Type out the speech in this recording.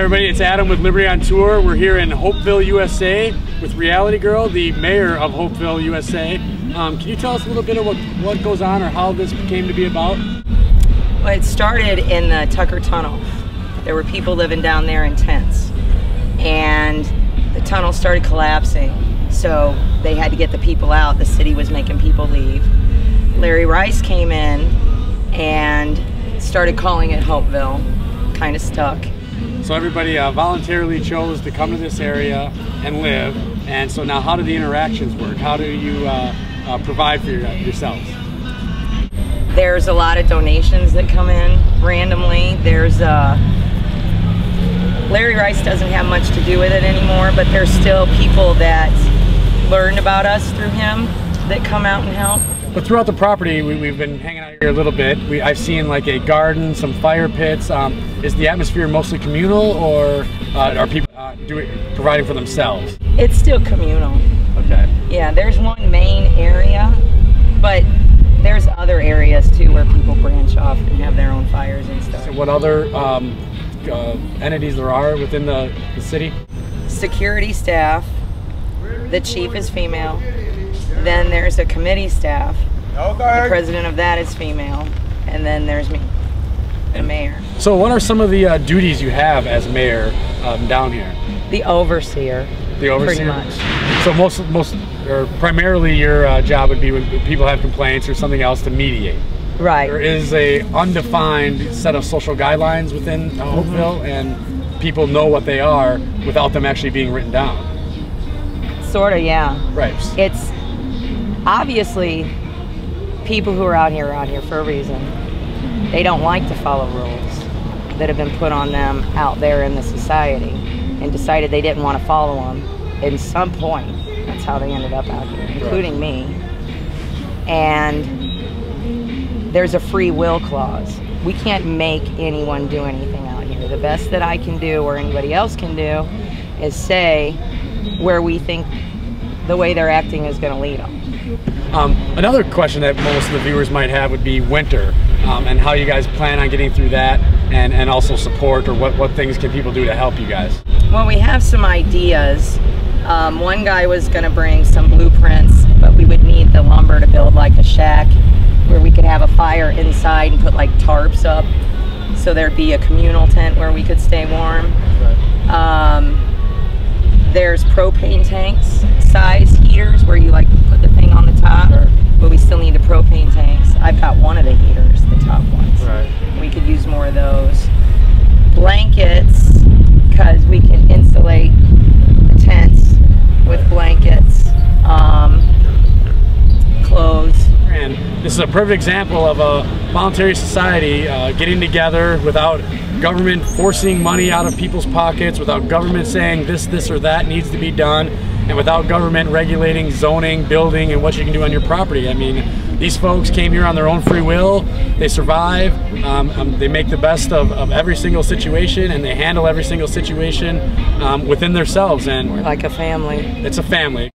everybody, it's Adam with Liberty on Tour. We're here in Hopeville, USA with Reality Girl, the mayor of Hopeville, USA. Can you tell us a little bit of what goes on or how this came to be about? Well, it started in the Tucker Tunnel. There were people living down there in tents, and the tunnel started collapsing, so they had to get the people out. The city was making people leave. Larry Rice came in and started calling it Hopeville. Kind of stuck. So everybody voluntarily chose to come to this area and live, and so now how do the interactions work? How do you provide for yourselves? There's a lot of donations that come in randomly. There's Larry Rice doesn't have much to do with it anymore, but there's still people that learned about us through him that come out and help. But throughout the property, we've been hanging out here a little bit. I've seen like a garden, some fire pits. Is the atmosphere mostly communal, or are people providing for themselves? It's still communal. Okay. Yeah, there's one main area, but there's other areas too where people branch off and have their own fires and stuff. So what other entities there are within the city? Security staff. The chief is female. Then there's a committee staff. Okay. The president of that is female. And then there's me, the mayor. So what are some of the duties you have as mayor down here? The overseer. The overseer? Pretty much. So primarily your job would be when people have complaints or something else to mediate. Right. There is a undefined set of social guidelines within Hopeville, and people know what they are without them actually being written down. Sort of, yeah. Right. It's obviously people who are out here for a reason. They don't like to follow rules that have been put on them out there in the society, and decided they didn't want to follow them. At some point, that's how they ended up out here, including me. And there's a free will clause. We can't make anyone do anything out here. The best that I can do, or anybody else can do, is say where we think the way they're acting is going to lead them. Another question that most of the viewers might have would be winter, and how you guys plan on getting through that, and also support, or what things can people do to help you guys? Well, we have some ideas. One guy was going to bring some blueprints, but we would need the lumber to build like a shack where we could have a fire inside and put like tarps up, so there'd be a communal tent where we could stay warm. Right. There's propane tanks, size heaters where you like put the thing on the top, but we still need the propane tanks. I've got one of the heaters, the top ones. Right. We could use more of those. Blankets, because we can insulate the tents with blankets. Clothes. And this is a perfect example of a voluntary society getting together without government forcing money out of people's pockets, without government saying this or that needs to be done, and without government regulating zoning, building, and what you can do on your property. I mean, these folks came here on their own free will. They survive. They make the best of every single situation, and they handle every single situation within themselves. And we're like a family. It's a family.